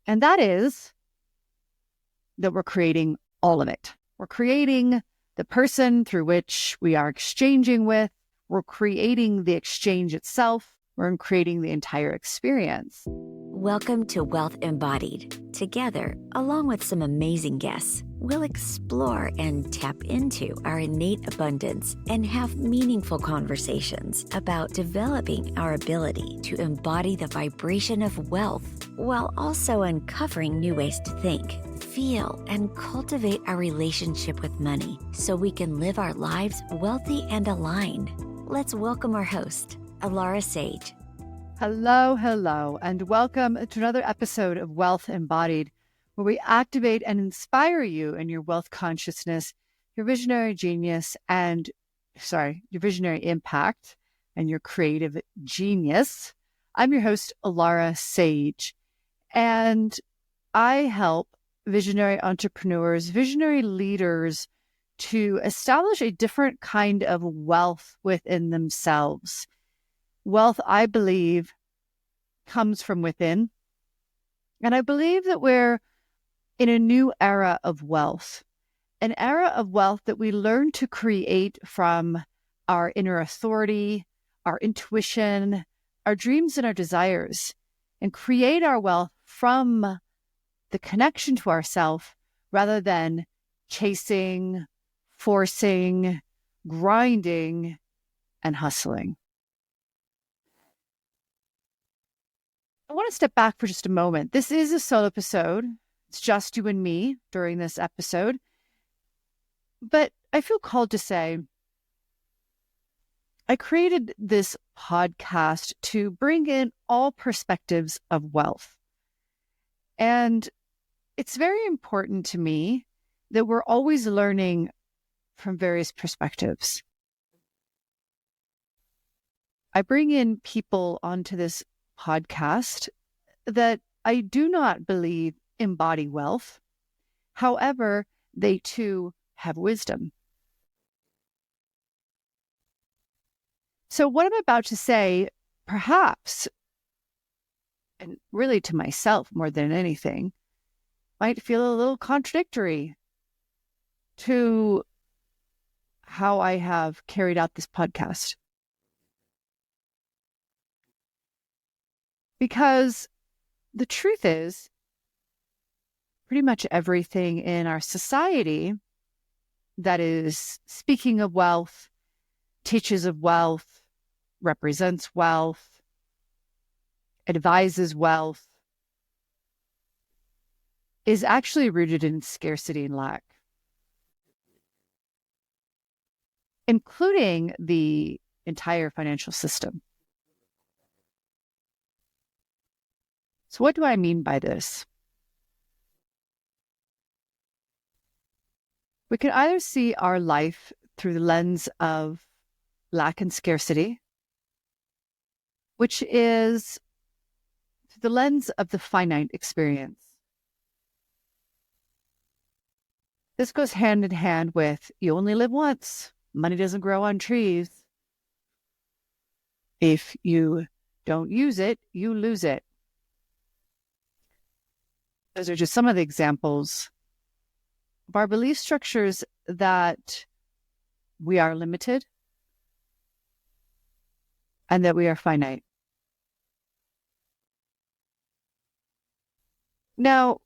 And that is that we're creating all of it. We're creating the person through which we are exchanging with. We're creating the exchange itself. We're creating the entire experience. Welcome to Wealth Embodied. Together, along with some amazing guests, we'll explore and tap into our innate abundance and have meaningful conversations about developing our ability to embody the vibration of wealth while also uncovering new ways to think, feel, and cultivate our relationship with money so we can live our lives wealthy and aligned. Let's welcome our host, Alara Sage. Hello, and welcome to another episode of Wealth Embodied, where we activate and inspire you in your wealth consciousness, your visionary genius, your visionary impact, and your creative genius. I'm your host, Alara Sage, and I help visionary entrepreneurs, visionary leaders to establish a different kind of wealth within themselves. Wealth, I believe, comes from within. And I believe that we're in a new era of wealth, an era of wealth that we learn to create from our inner authority, our intuition, our dreams and our desires, and create our wealth from the connection to ourself rather than chasing, forcing, grinding, and hustling. I want to step back for just a moment. This is a solo episode. It's just you and me during this episode. But I feel called to say, I created this podcast to bring in all perspectives of wealth. And it's very important to me that we're always learning from various perspectives. I bring in people onto this podcast that I do not believe embody wealth. However, they too have wisdom. So what I'm about to say, perhaps, and really to myself more than anything, might feel a little contradictory to how I have carried out this podcast. Because the truth is, pretty much everything in our society that is speaking of wealth, teaches of wealth, represents wealth, advises wealth, is actually rooted in scarcity and lack, including the entire financial system. So what do I mean by this? We can either see our life through the lens of lack and scarcity, which is through the lens of the finite experience. This goes hand in hand with you only live once. Money doesn't grow on trees. If you don't use it, you lose it. Those are just some of the examples of our belief structures that we are limited and that we are finite. Now,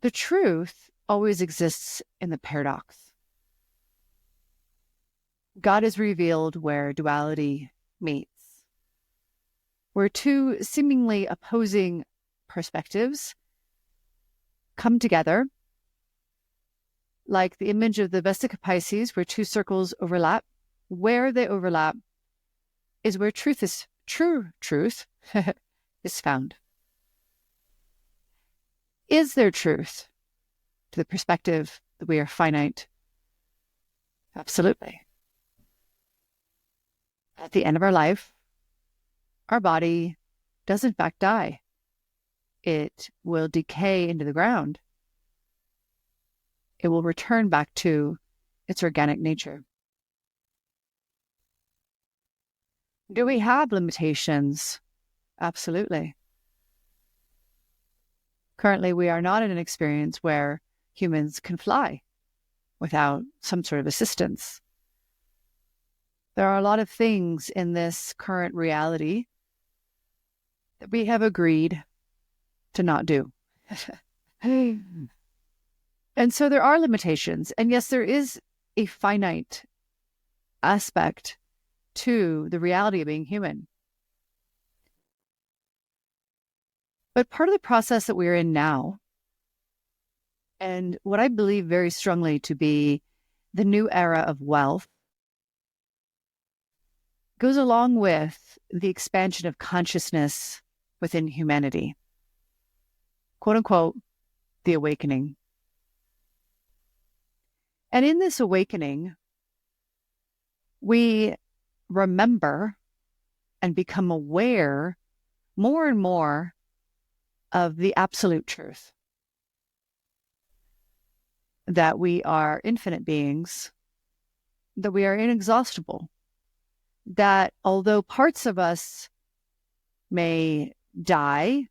the truth always exists in the paradox. God is revealed where duality meets, where two seemingly opposing perspectives come together, like the image of the Vesica Pisces, where two circles overlap. Where they overlap is where true truth is found. Is there truth to the perspective that we are finite? Absolutely. At the end of our life, our body does in fact die. It will decay into the ground. It will return back to its organic nature. Do we have limitations? Absolutely. Currently, we are not in an experience where humans can fly without some sort of assistance. There are a lot of things in this current reality that we have agreed to not do. And so there are limitations. And yes, there is a finite aspect to the reality of being human. But part of the process that we're in now, and what I believe very strongly to be the new era of wealth, goes along with the expansion of consciousness within humanity. Quote unquote, the awakening. And in this awakening, we remember and become aware more and more of the absolute truth. That we are infinite beings, that we are inexhaustible, that although parts of us may die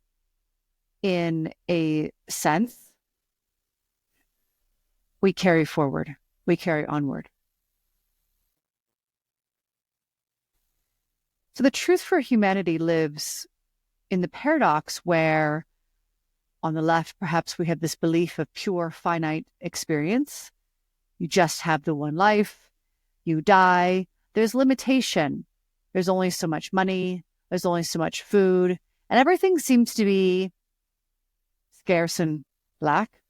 in a sense, we carry forward, we carry onward. So the truth for humanity lives in the paradox where on the left, perhaps we have this belief of pure finite experience. You just have the one life, you die, there's limitation. There's only so much money, there's only so much food, and everything seems to be scarce and lack.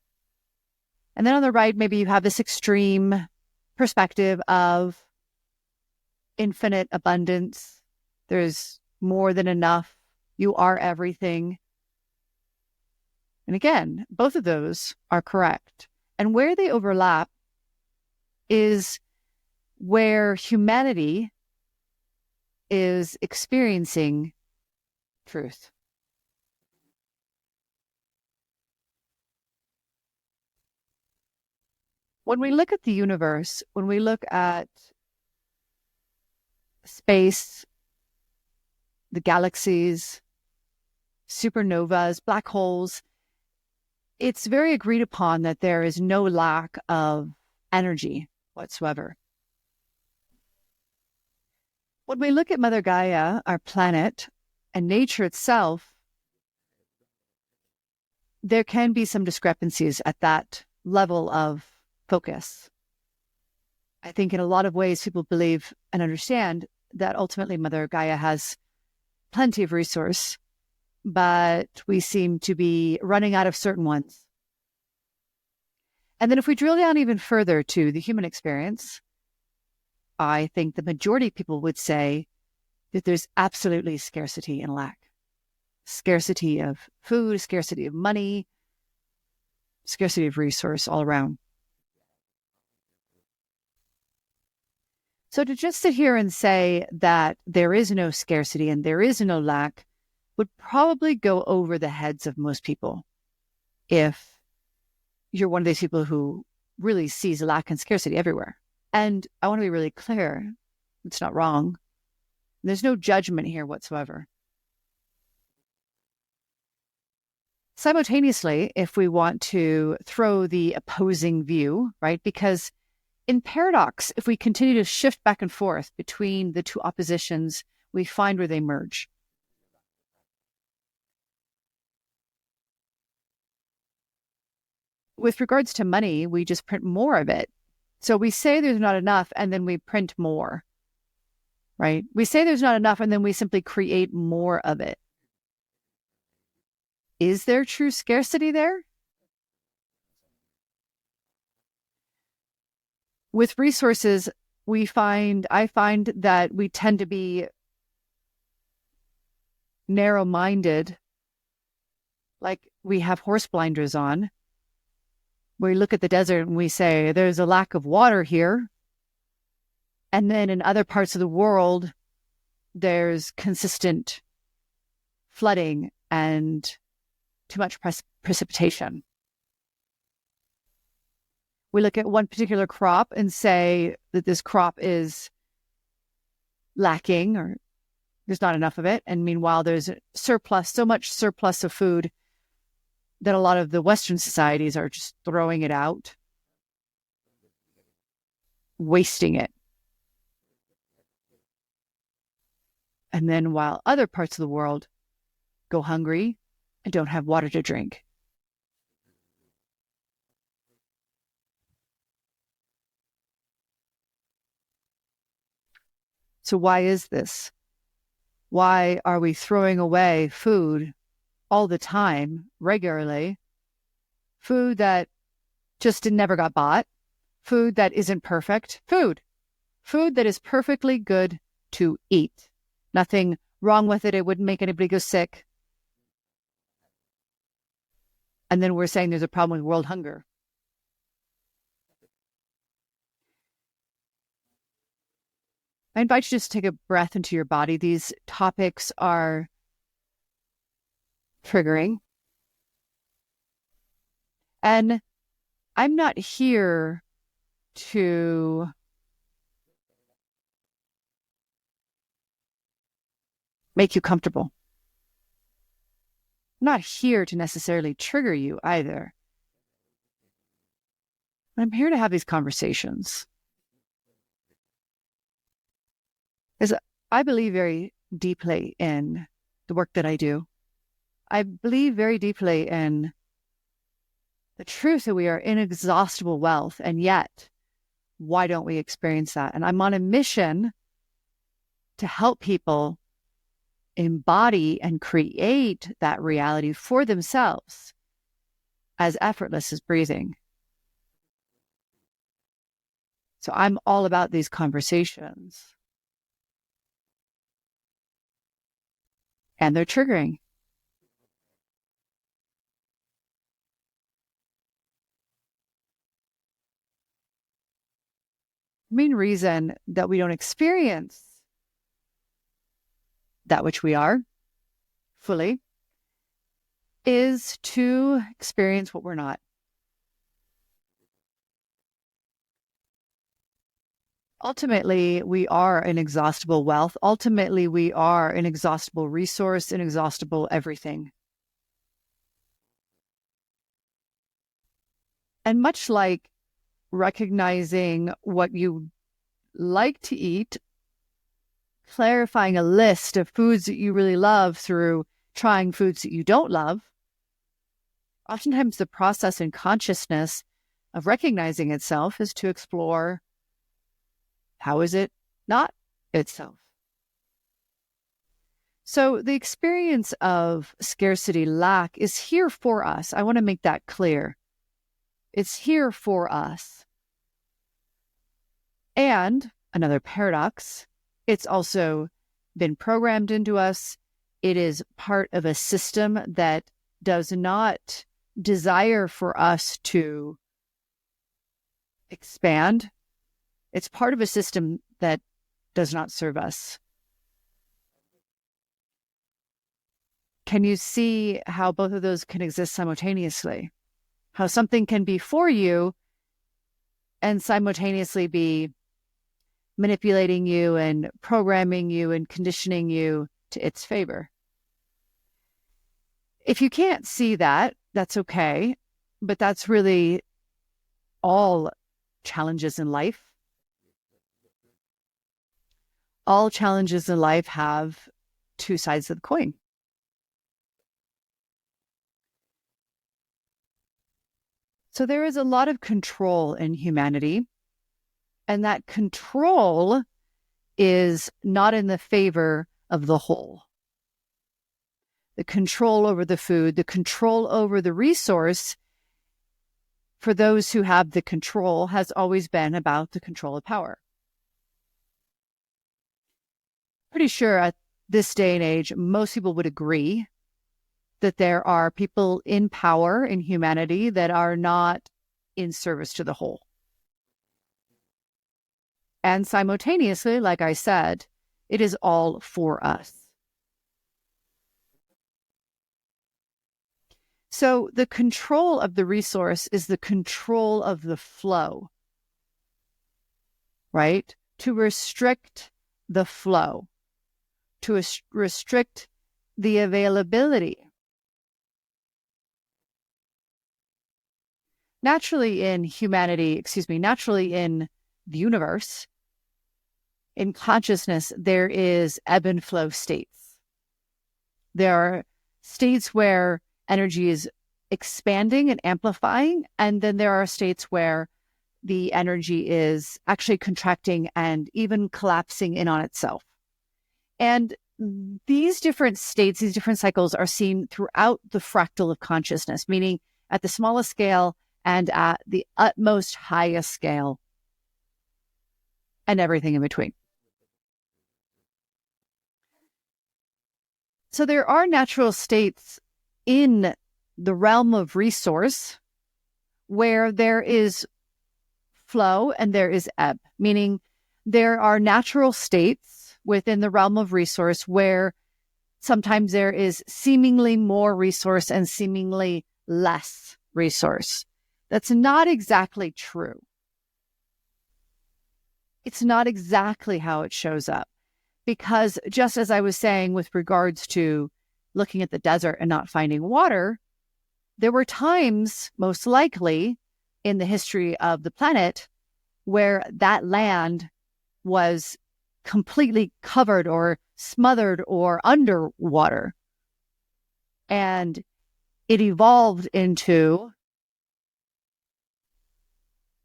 And then on the right, maybe you have this extreme perspective of infinite abundance. There's more than enough. You are everything. And again, both of those are correct. And where they overlap is where humanity is experiencing truth. When we look at the universe, when we look at space, the galaxies, supernovas, black holes, it's very agreed upon that there is no lack of energy whatsoever. When we look at Mother Gaia, our planet, and nature itself, there can be some discrepancies at that level of focus. I think in a lot of ways, people believe and understand that ultimately Mother Gaia has plenty of resource, but we seem to be running out of certain ones. And then if we drill down even further to the human experience, I think the majority of people would say that there's absolutely scarcity and lack. Scarcity of food, scarcity of money, scarcity of resource all around. So to just sit here and say that there is no scarcity and there is no lack would probably go over the heads of most people if you're one of these people who really sees lack and scarcity everywhere. And I want to be really clear, it's not wrong. There's no judgment here whatsoever. Simultaneously, if we want to throw the opposing view, right? Because in paradox, if we continue to shift back and forth between the two oppositions, we find where they merge. With regards to money, we just print more of it. So we say there's not enough, and then we print more, right? We say there's not enough, and then we simply create more of it. Is there true scarcity there? With resources, I find that we tend to be narrow-minded, like we have horse blinders on. We look at the desert and we say, there's a lack of water here. And then in other parts of the world, there's consistent flooding and too much precipitation. We look at one particular crop and say that this crop is lacking or there's not enough of it. And meanwhile, there's surplus, so much surplus of food that a lot of the Western societies are just throwing it out, wasting it. And then while other parts of the world go hungry and don't have water to drink. So why is this? Why are we throwing away food all the time, regularly? Food that just never got bought, food that isn't perfect, food that is perfectly good to eat. Nothing wrong with it. It wouldn't make anybody go sick. And then we're saying there's a problem with world hunger. I invite you to just take a breath into your body. These topics are triggering. And I'm not here to make you comfortable. I'm not here to necessarily trigger you either. I'm here to have these conversations. Because I believe very deeply in the work that I do. I believe very deeply in the truth that we are inexhaustible wealth, and yet, why don't we experience that? And I'm on a mission to help people embody and create that reality for themselves as effortless as breathing. So I'm all about these conversations. And they're triggering. The main reason that we don't experience that which we are fully is to experience what we're not. Ultimately, we are inexhaustible wealth. Ultimately, we are an inexhaustible resource, inexhaustible everything. And much like recognizing what you like to eat, clarifying a list of foods that you really love through trying foods that you don't love, oftentimes the process in consciousness of recognizing itself is to explore, how is it not itself? So the experience of scarcity, lack, is here for us. I want to make that clear. It's here for us. And another paradox, it's also been programmed into us. It is part of a system that does not desire for us to expand. It's part of a system that does not serve us. Can you see how both of those can exist simultaneously? How something can be for you and simultaneously be manipulating you and programming you and conditioning you to its favor. If you can't see that, that's okay. But that's really all challenges in life. All challenges in life have two sides of the coin. So there is a lot of control in humanity, and that control is not in the favor of the whole. The control over the food, the control over the resource, for those who have the control, has always been about the control of power. Pretty sure at this day and age, most people would agree that there are people in power in humanity that are not in service to the whole. And simultaneously, like I said, it is all for us. So the control of the resource is the control of the flow, right? To restrict the flow, to restrict the availability. naturally in humanity, naturally in the universe, in consciousness, there is ebb and flow states. There are states where energy is expanding and amplifying, and then there are states where the energy is actually contracting and even collapsing in on itself. And these different states, these different cycles are seen throughout the fractal of consciousness, meaning at the smallest scale and at the utmost highest scale and everything in between. So there are natural states in the realm of resource where there is flow and there is ebb, meaning there are natural states within the realm of resource where sometimes there is seemingly more resource and seemingly less resource. That's not exactly true. It's not exactly how it shows up. Because just as I was saying with regards to looking at the desert and not finding water, there were times, most likely, in the history of the planet where that land was completely covered or smothered or underwater. And it evolved into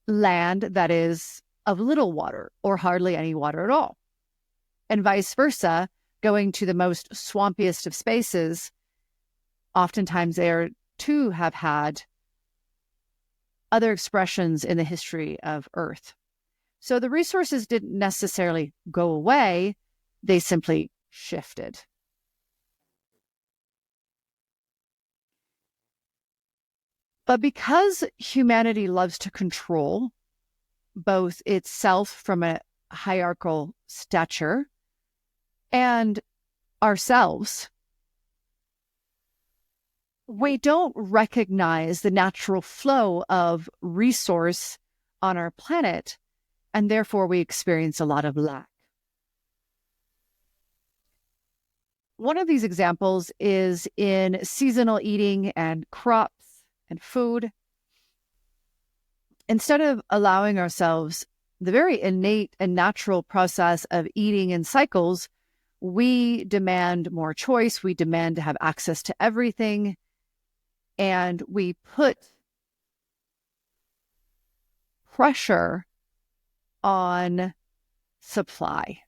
land that is of little water or hardly any water at all. And vice versa, going to the most swampiest of spaces, oftentimes they too have had other expressions in the history of Earth. So the resources didn't necessarily go away, they simply shifted. But because humanity loves to control both itself from a hierarchical stature and ourselves, we don't recognize the natural flow of resource on our planet, and therefore we experience a lot of lack. One of these examples is in seasonal eating and crops and food. Instead of allowing ourselves the very innate and natural process of eating in cycles, we demand more choice, we demand to have access to everything, and we put pressure on supply,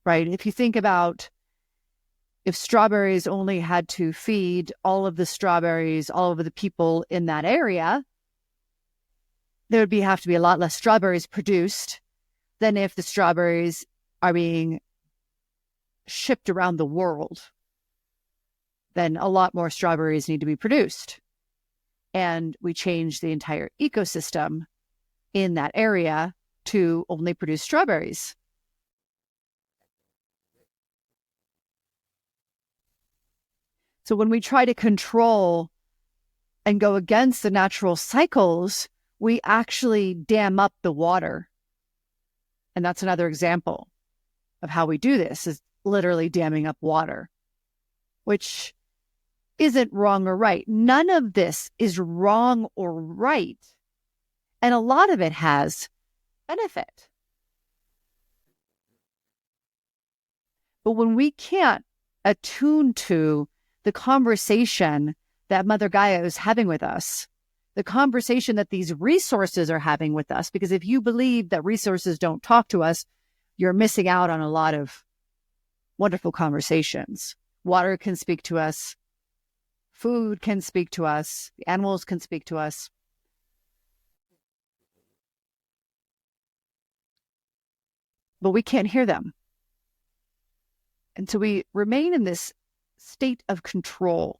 right? If you think about if strawberries only had to feed all of the strawberries, all of the people in that area, there would have to be a lot less strawberries produced than if the strawberries are being shipped around the world. Then a lot more strawberries need to be produced. And we change the entire ecosystem in that area to only produce strawberries. So when we try to control and go against the natural cycles, we actually dam up the water. And that's another example of how we do this, is literally damming up water, which isn't wrong or right. None of this is wrong or right. And a lot of it has benefit. But when we can't attune to the conversation that Mother Gaia is having with us, the conversation that these resources are having with us, because if you believe that resources don't talk to us, you're missing out on a lot of wonderful conversations. Water can speak to us. Food can speak to us. The animals can speak to us. But we can't hear them. And so we remain in this state of control,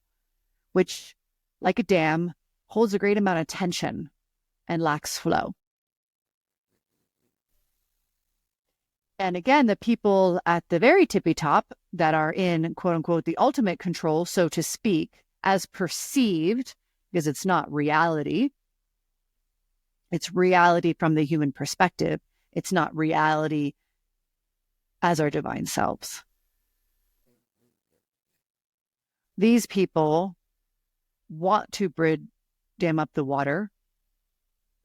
which, like a dam, holds a great amount of tension and lacks flow. And again, the people at the very tippy top that are in, quote unquote, the ultimate control, so to speak, as perceived, because it's not reality. It's reality from the human perspective. It's not reality as our divine selves. These people want to dam up the water.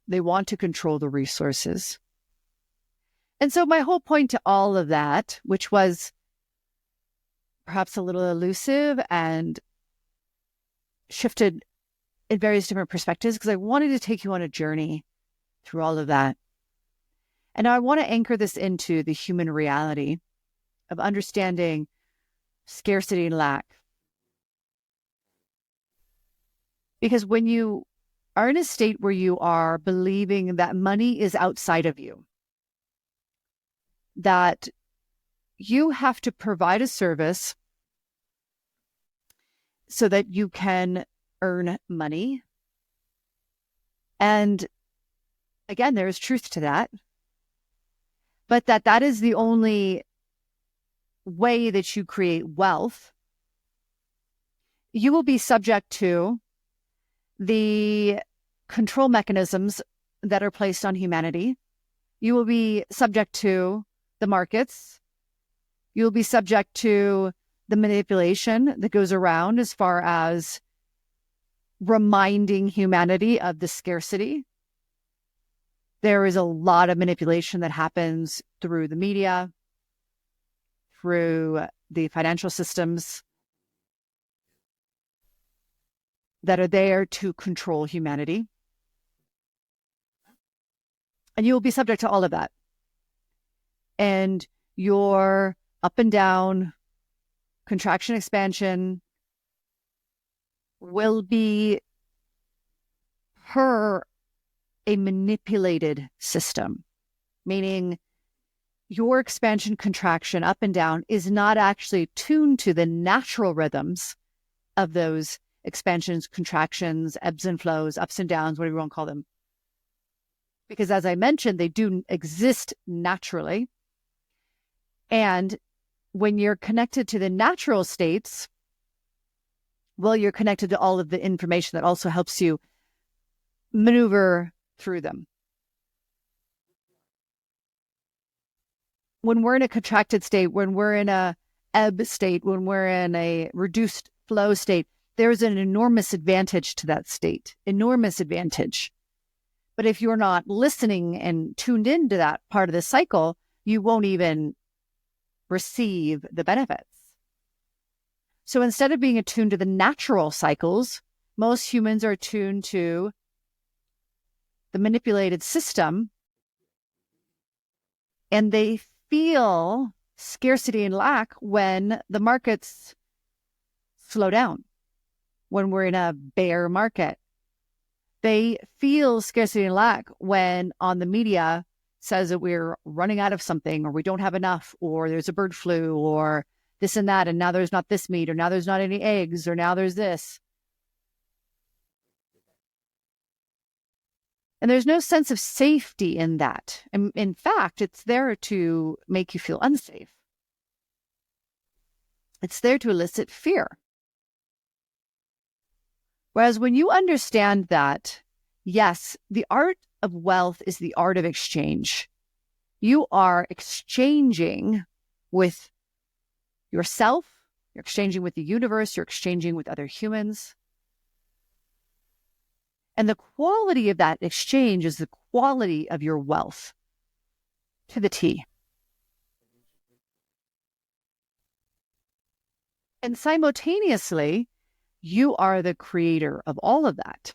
They want to control the resources. And so my whole point to all of that, which was perhaps a little elusive and shifted in various different perspectives, because I wanted to take you on a journey through all of that. And now I want to anchor this into the human reality of understanding scarcity and lack. Because when you are in a state where you are believing that money is outside of you, that you have to provide a service so that you can earn money. And again, there is truth to that. But that is the only way that you create wealth. You will be subject to the control mechanisms that are placed on humanity. You will be subject to the markets. You will be subject to the manipulation that goes around as far as reminding humanity of the scarcity. There is a lot of manipulation that happens through the media, through the financial systems that are there to control humanity. And you will be subject to all of that. And your up and down, contraction, expansion will be per a manipulated system, meaning your expansion, contraction, up and down is not actually tuned to the natural rhythms of those expansions, contractions, ebbs and flows, ups and downs, whatever you want to call them. Because as I mentioned, they do exist naturally. And when you're connected to the natural states, well, you're connected to all of the information that also helps you maneuver through them. When we're in a contracted state, when we're in a ebb state, when we're in a reduced flow state, there's an enormous advantage to that state, enormous advantage. But if you're not listening and tuned into that part of the cycle, you won't even receive the benefits. So instead of being attuned to the natural cycles, most humans are attuned to the manipulated system, and they feel scarcity and lack when the markets slow down, when we're in a bear market. They feel scarcity and lack when on the media says that we're running out of something, or we don't have enough, or there's a bird flu, or this and that, and now there's not this meat, or now there's not any eggs, or now there's this. And there's no sense of safety in that. And in fact, it's there to make you feel unsafe. It's there to elicit fear. Whereas when you understand that, yes, the art of wealth is the art of exchange. You are exchanging with yourself, you're exchanging with the universe, you're exchanging with other humans. And the quality of that exchange is the quality of your wealth to the T. And simultaneously, you are the creator of all of that.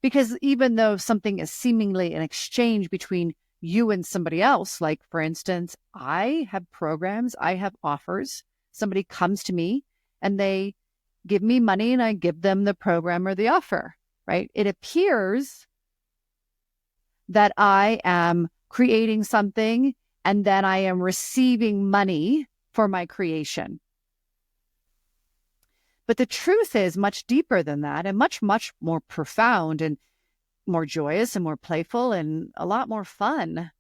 Because even though something is seemingly an exchange between you and somebody else, like for instance, I have programs, I have offers, somebody comes to me and they give me money and I give them the program or the offer, right? It appears that I am creating something and then I am receiving money for my creation. But the truth is much deeper than that, and much, much more profound and more joyous and more playful and a lot more fun.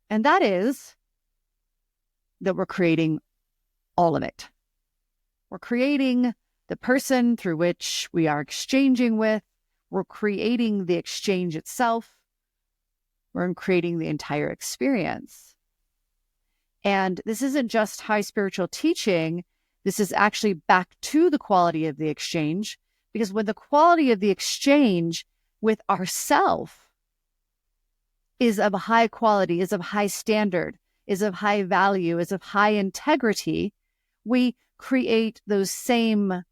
And that is that we're creating all of it. We're creating the person through which we are exchanging with. We're creating the exchange itself. We're creating the entire experience. And this isn't just high spiritual teaching. This is actually back to the quality of the exchange, Because when the quality of the exchange with ourself is of high quality, is of high standard, is of high value, is of high integrity, we create those same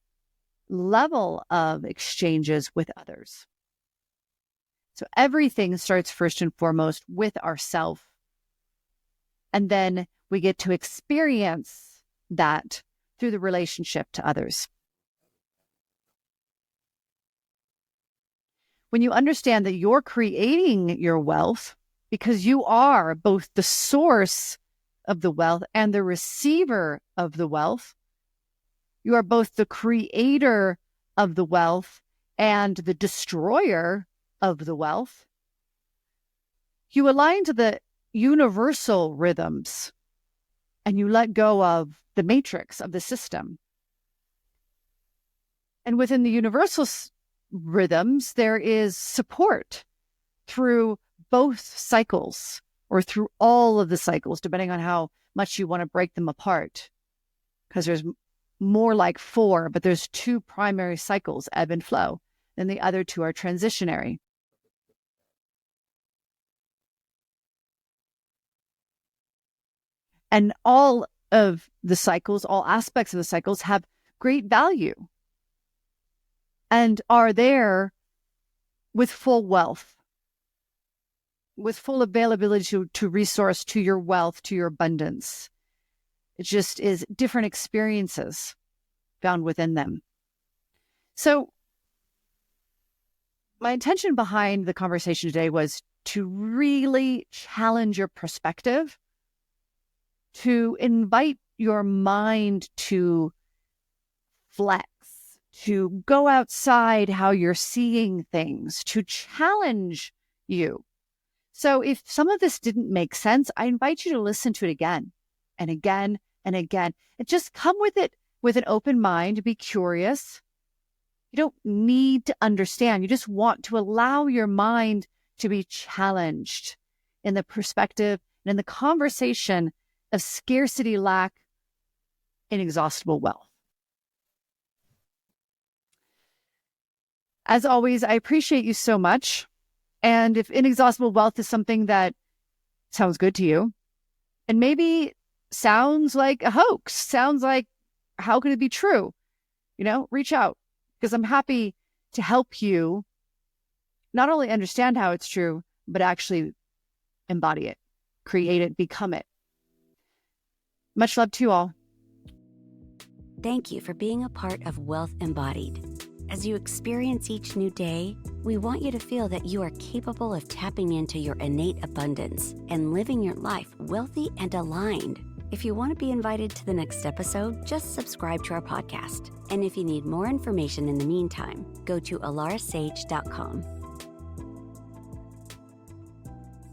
level of exchanges with others. So everything starts first and foremost with ourself. And then we get to experience that through the relationship to others. When you understand that you're creating your wealth because you are both the source of the wealth and the receiver of the wealth, you are both the creator of the wealth and the destroyer of the wealth. You align to the universal rhythms and you let go of the matrix of the system. And within the universal rhythms, there is support through both cycles or through all of the cycles, depending on how much you want to break them apart. Because there's more like 4, but there's 2 primary cycles, ebb and flow, and the other 2 are transitionary. And all of the cycles, all aspects of the cycles have great value and are there with full wealth, with full availability to resource, to your wealth, to your abundance. It just is different experiences found within them. So my intention behind the conversation today was to really challenge your perspective, to invite your mind to flex, to go outside how you're seeing things, to challenge you. So if some of this didn't make sense, I invite you to listen to it again and again and again. And just come with it with an open mind, be curious. You don't need to understand. You just want to allow your mind to be challenged in the perspective and in the conversation of scarcity, lack, inexhaustible wealth. As always, I appreciate you so much. And if inexhaustible wealth is something that sounds good to you, and maybe sounds like a hoax, sounds like, how could it be true? Reach out, because I'm happy to help you not only understand how it's true, but actually embody it, create it, become it. Much love to you all. Thank you for being a part of Wealth Embodied. As you experience each new day, we want you to feel that you are capable of tapping into your innate abundance and living your life wealthy and aligned. If you want to be invited to the next episode, just subscribe to our podcast. And if you need more information in the meantime, go to alarasage.com.